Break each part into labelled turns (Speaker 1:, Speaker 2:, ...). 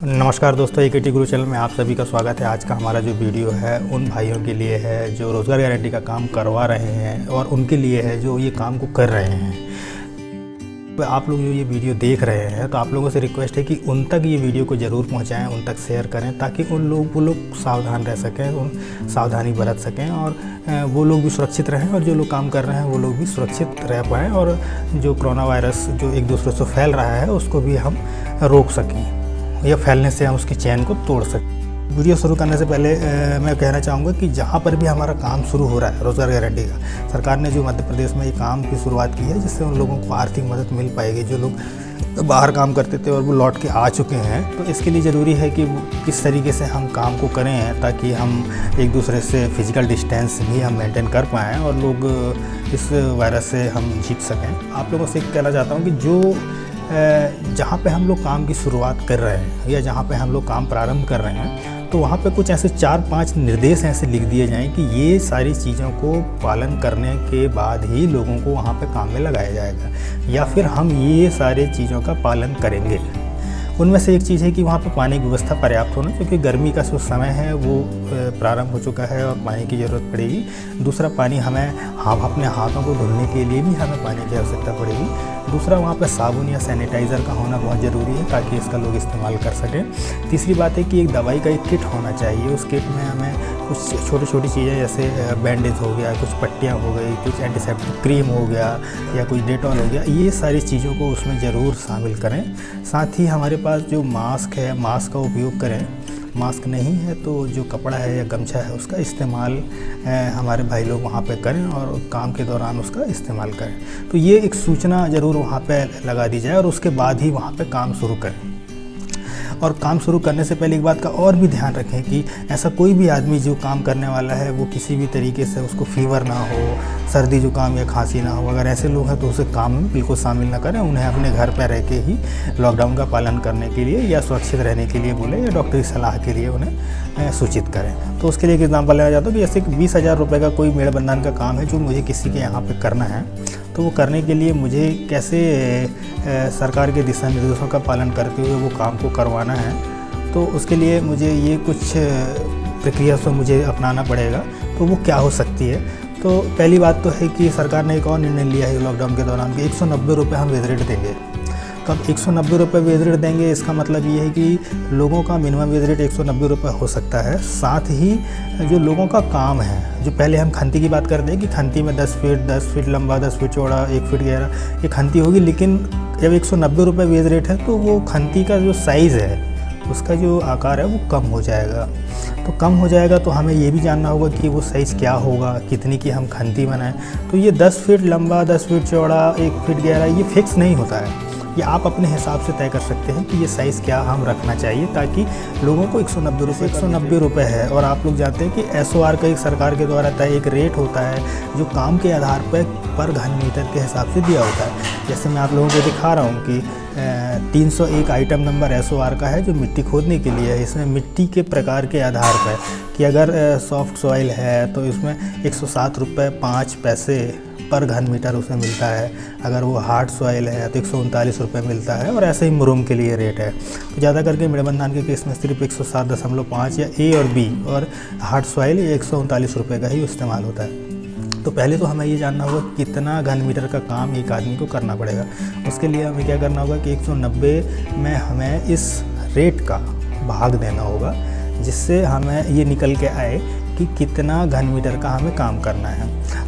Speaker 1: नमस्कार दोस्तों, एकेटी गुरु चैनल में आप सभी का स्वागत है। आज का हमारा जो वीडियो है उन भाइयों के लिए है जो रोज़गार गारंटी का काम करवा रहे हैं और उनके लिए है जो ये काम को कर रहे हैं। तो आप लोग जो ये वीडियो देख रहे हैं तो आप लोगों से रिक्वेस्ट है कि उन तक ये वीडियो को ज़रूर पहुंचाएं, उन तक शेयर करें ताकि वो लोग सावधान रह सकें, उन सावधानी बरत सकें और वो लोग भी सुरक्षित रहें और जो लोग काम कर रहे हैं वो लोग भी सुरक्षित रह पाएँ और जो कोरोना वायरस जो एक दूसरे से फैल रहा है उसको भी हम रोक सकें या फैलने से हम उसकी चैन को तोड़ सकते। वीडियो शुरू करने से पहले मैं कहना चाहूँगा कि जहाँ पर भी हमारा काम शुरू हो रहा है रोज़गार गारंटी का, सरकार ने जो मध्य प्रदेश में ये काम की शुरुआत की है जिससे उन लोगों को आर्थिक मदद मिल पाएगी जो लोग बाहर काम करते थे और वो लौट के आ चुके हैं। तो इसके लिए ज़रूरी है कि किस तरीके से हम काम को करें ताकि हम एक दूसरे से फिजिकल डिस्टेंस भी हम मेंटेन कर पाएँ और लोग इस वायरस से हम जीत सकें। आप लोगों से कहना चाहता हूँ कि जो जहाँ पे हम लोग काम की शुरुआत कर रहे हैं या जहाँ पे हम लोग काम प्रारंभ कर रहे हैं तो वहाँ पे कुछ ऐसे 4-5 निर्देश ऐसे लिख दिए जाएं कि ये सारी चीज़ों को पालन करने के बाद ही लोगों को वहाँ पे काम में लगाया जाएगा या फिर हम ये सारी चीज़ों का पालन करेंगे। उनमें से एक चीज़ है कि वहाँ पे पानी की व्यवस्था पर्याप्त होना, क्योंकि गर्मी का जो समय है वो प्रारंभ हो चुका है और पानी की ज़रूरत पड़ेगी। दूसरा, पानी हमें अपने हाथों को धुलने के लिए भी हमें पानी की आवश्यकता पड़ेगी। दूसरा, वहाँ पे साबुन या सैनिटाइज़र का होना बहुत ज़रूरी है ताकि इसका लोग इस्तेमाल कर सकें। तीसरी बात है कि एक दवाई का एक किट होना चाहिए। उस किट में हमें कुछ छोटी छोटी चीज़ें जैसे बैंडेज हो गया, कुछ पट्टियाँ हो गई, कुछ एंटीसेप्टिक क्रीम हो गया या कुछ डेटॉल हो गया, ये सारी चीज़ों को उसमें ज़रूर शामिल करें। साथ ही हमारे पास जो मास्क है, मास्क का उपयोग करें। मास्क नहीं है तो जो कपड़ा है या गमछा है उसका इस्तेमाल हमारे भाई लोग वहाँ पे करें और काम के दौरान उसका इस्तेमाल करें। तो ये एक सूचना ज़रूर वहाँ पे लगा दी जाए और उसके बाद ही वहाँ पे काम शुरू करें। और काम शुरू करने से पहले एक बात का और भी ध्यान रखें कि ऐसा कोई भी आदमी जो काम करने वाला है वो किसी भी तरीके से उसको फीवर ना हो, सर्दी जुकाम या खांसी ना हो। अगर ऐसे लोग हैं तो उसे काम में बिल्कुल शामिल ना करें। उन्हें अपने घर पर रह के ही लॉकडाउन का पालन करने के लिए या सुरक्षित रहने के लिए बोले या डॉक्टरी सलाह के लिए उन्हें सूचित करें। तो उसके लिए एक एग्जाम्पल लेना चाहता हूँ कि जैसे 20,000 रुपये का कोई मेड़ बंधन का काम है जो मुझे किसी के यहाँ पर करना है, तो वो करने के लिए मुझे कैसे सरकार के दिशा निर्देशों का पालन करते हुए वो काम को करवाना है, तो उसके लिए मुझे ये कुछ प्रक्रिया से मुझे अपनाना पड़ेगा। तो वो क्या हो सकती है? तो पहली बात तो है कि सरकार ने एक और निर्णय लिया है लॉकडाउन के दौरान कि 190 रुपये हम वेज रेट देंगे। तो अब 190 रुपये वेज रेट देंगे, इसका मतलब ये है कि लोगों का मिनिमम वेज रेट 190 रुपये हो सकता है। साथ ही जो लोगों का काम है, जो पहले हम खंती की बात करते हैं कि खंती में 10 फीट लंबा, 10 फीट चौड़ा, 1 फीट गहरा ये खंती होगी, लेकिन जब 190 रुपये वेज रेट है तो वो खंती का जो साइज़ है उसका जो आकार है वो कम हो जाएगा। तो कम हो जाएगा तो हमें ये भी जानना होगा कि वो साइज़ क्या होगा, कितनी की हम खंती बनाएं। तो ये 10 फीट लंबा, 10 फीट चौड़ा, 1 फीट गहरा ये फिक्स नहीं होता है। ये आप अपने हिसाब से तय कर सकते हैं कि ये साइज़ क्या हम रखना चाहिए ताकि लोगों को 190 रुपये है। और आप लोग जानते हैं कि SOR का एक सरकार के द्वारा तय एक रेट होता है जो काम के आधार पर घन मीटर के हिसाब से दिया होता है। जैसे मैं आप लोगों को दिखा रहा हूँ कि 301 आइटम नंबर SOR का है जो मिट्टी खोदने के लिए है। इसमें मिट्टी के प्रकार के आधार पर कि अगर सॉफ्ट सॉइल है तो इसमें 107 रुपये 5 पैसे पर घन मीटर उसे मिलता है। अगर वो हार्ड सॉइल है तो 139 रुपये मिलता है और ऐसे ही मुरुम के लिए रेट है। तो ज़्यादा करके मेड़बंधन के केस में सिर्फ 107.5 या A और B और हार्ड सॉइल 139 रुपये का ही इस्तेमाल होता है। तो पहले तो हमें ये जानना होगा कितना घन मीटर का काम एक आदमी को करना पड़ेगा। उसके लिए हमें क्या करना होगा कि 190 में हमें इस रेट का भाग देना होगा जिससे हमें ये निकल के आए कि कितना घन मीटर का हमें काम करना है।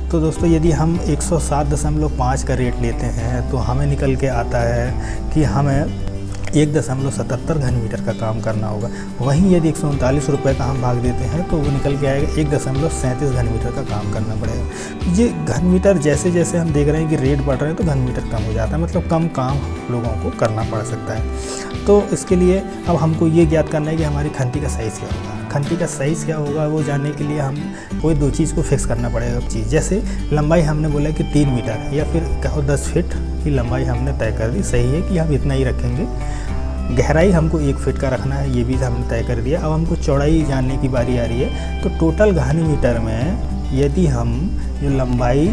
Speaker 1: तो दोस्तों यदि हम 107.5 का रेट लेते हैं तो हमें निकल के आता है कि हमें 1.77 घन मीटर का काम करना होगा। वहीं यदि 139 रुपये का हम भाग देते हैं तो वो निकल के आएगा 1.37 घन मीटर का काम करना पड़ेगा। ये घन मीटर जैसे जैसे हम देख रहे हैं कि रेट बढ़ रहे हैं तो घन मीटर कम हो जाता है, मतलब कम काम लोगों को करना पड़ सकता है। तो इसके लिए अब हमको ये ज्ञात करना है कि हमारी खंती का साइज़ क्या होगा। खंती का साइज़ क्या होगा वो जानने के लिए हम कोई 2 चीज़ को फिक्स करना पड़ेगा। चीज़ जैसे लंबाई हमने बोला कि 3 मीटर या फिर कहो 10 फीट की लंबाई हमने तय कर दी, सही है कि हम इतना ही रखेंगे। गहराई हमको 1 फीट का रखना है, ये भी हमने तय कर दिया। अब हमको चौड़ाई जानने की बारी आ रही है। तो टोटल घन मीटर में यदि हम जो लंबाई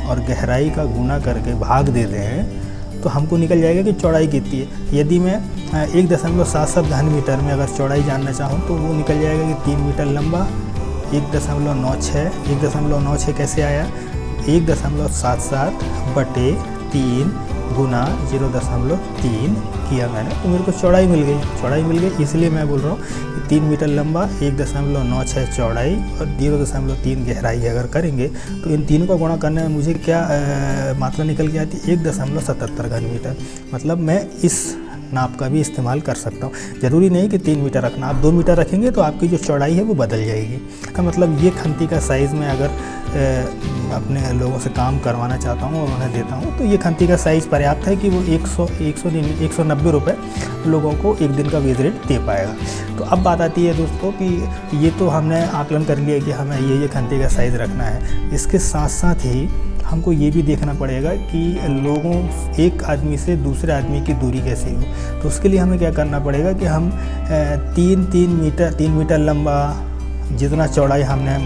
Speaker 1: और गहराई का गुना करके भाग देते हैं तो हमको निकल जाएगा कि चौड़ाई कितनी है। यदि मैं 1.77 घन मीटर में अगर चौड़ाई जानना चाहूँ तो वो निकल जाएगा कि 3 मीटर लंबा 1.96 कैसे आया, 1.77 बटे 3 गुना 0.3 किया मैंने, तो मेरे को चौड़ाई मिल गई। इसलिए मैं बोल रहा हूँ कि 3 मीटर लंबा 1.96 चौड़ाई और 0.3 गहराई अगर करेंगे तो इन तीनों का गुणा करने में मुझे क्या मात्रा निकल के आती है, 1.77 घन मीटर। मतलब मैं इस नाप का भी इस्तेमाल कर सकता हूँ। ज़रूरी नहीं कि 3 मीटर रखना, आप 2 मीटर रखेंगे तो आपकी जो चौड़ाई है वो बदल जाएगी। का मतलब ये खंती का साइज़ में अगर अपने लोगों से काम करवाना चाहता हूँ और उन्हें देता हूँ तो ये खंती का साइज़ पर्याप्त है कि वो 190 रुपये लोगों को एक दिन का वेज रेट दे पाएगा। तो अब बात आती है दोस्तों कि ये तो हमने आकलन कर लिया कि हमें ये खंती का साइज़ रखना है। इसके साथ साथ ही हमको ये भी देखना पड़ेगा कि लोगों एक आदमी से दूसरे आदमी की दूरी कैसी हो। तो उसके लिए हमें क्या करना पड़ेगा कि हम 3 मीटर लंबा जितना चौड़ाई हमने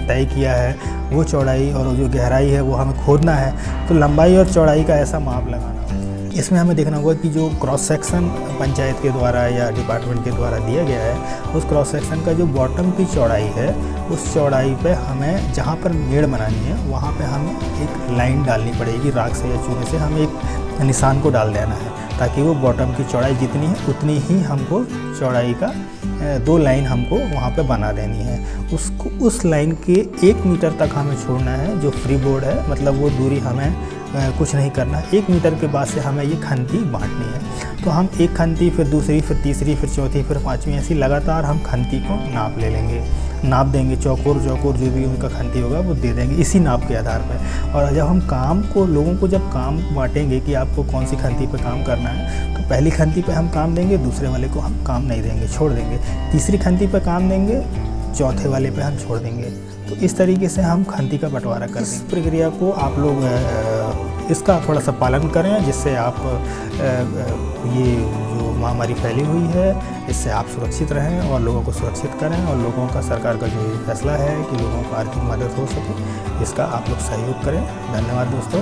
Speaker 1: तय किया है वो चौड़ाई और जो गहराई है वो हमें खोदना है। तो लंबाई और चौड़ाई का ऐसा माप लगाना होगा। इसमें हमें देखना होगा कि जो क्रॉस सेक्शन पंचायत के द्वारा या डिपार्टमेंट के द्वारा दिया गया है उस क्रॉस सेक्शन का जो बॉटम की चौड़ाई है उस चौड़ाई पे हमें जहाँ पर मेड़ बनानी है वहाँ पे हमें एक लाइन डालनी पड़ेगी। राख से या चूने से हमें एक निशान को डाल देना है ताकि वो बॉटम की चौड़ाई जितनी है उतनी ही हमको चौड़ाई का 2 लाइन हमको वहाँ पे बना देनी है। उसको उस लाइन के 1 मीटर तक हमें छोड़ना है जो फ्री बोर्ड है, मतलब वो दूरी हमें कुछ नहीं करना। 1 मीटर के बाद से हमें ये खंती बांटनी है। तो हम एक खंती, फिर दूसरी, फिर तीसरी, फिर चौथी, फिर पाँचवीं, ऐसी लगातार हम खंती को नाप देंगे। चौकोर जो भी उनका खंती होगा वो दे देंगे इसी नाप के आधार पर। और जब हम काम को लोगों को जब काम बांटेंगे कि आपको कौन सी खंती पे काम करना है तो पहली खंती पे हम काम देंगे, दूसरे वाले को हम काम नहीं देंगे, छोड़ देंगे। तीसरी खंती पे काम देंगे, चौथे वाले पे हम छोड़ देंगे। तो इस तरीके से हम खंती का बंटवारा कर देंगे। इस प्रक्रिया को आप लोग इसका थोड़ा सा पालन करें जिससे आप ये जो महामारी फैली हुई है इससे आप सुरक्षित रहें और लोगों को सुरक्षित करें। और लोगों का सरकार का जो फैसला है कि लोगों को आर्थिक मदद हो सके इसका आप लोग सहयोग करें। धन्यवाद दोस्तों।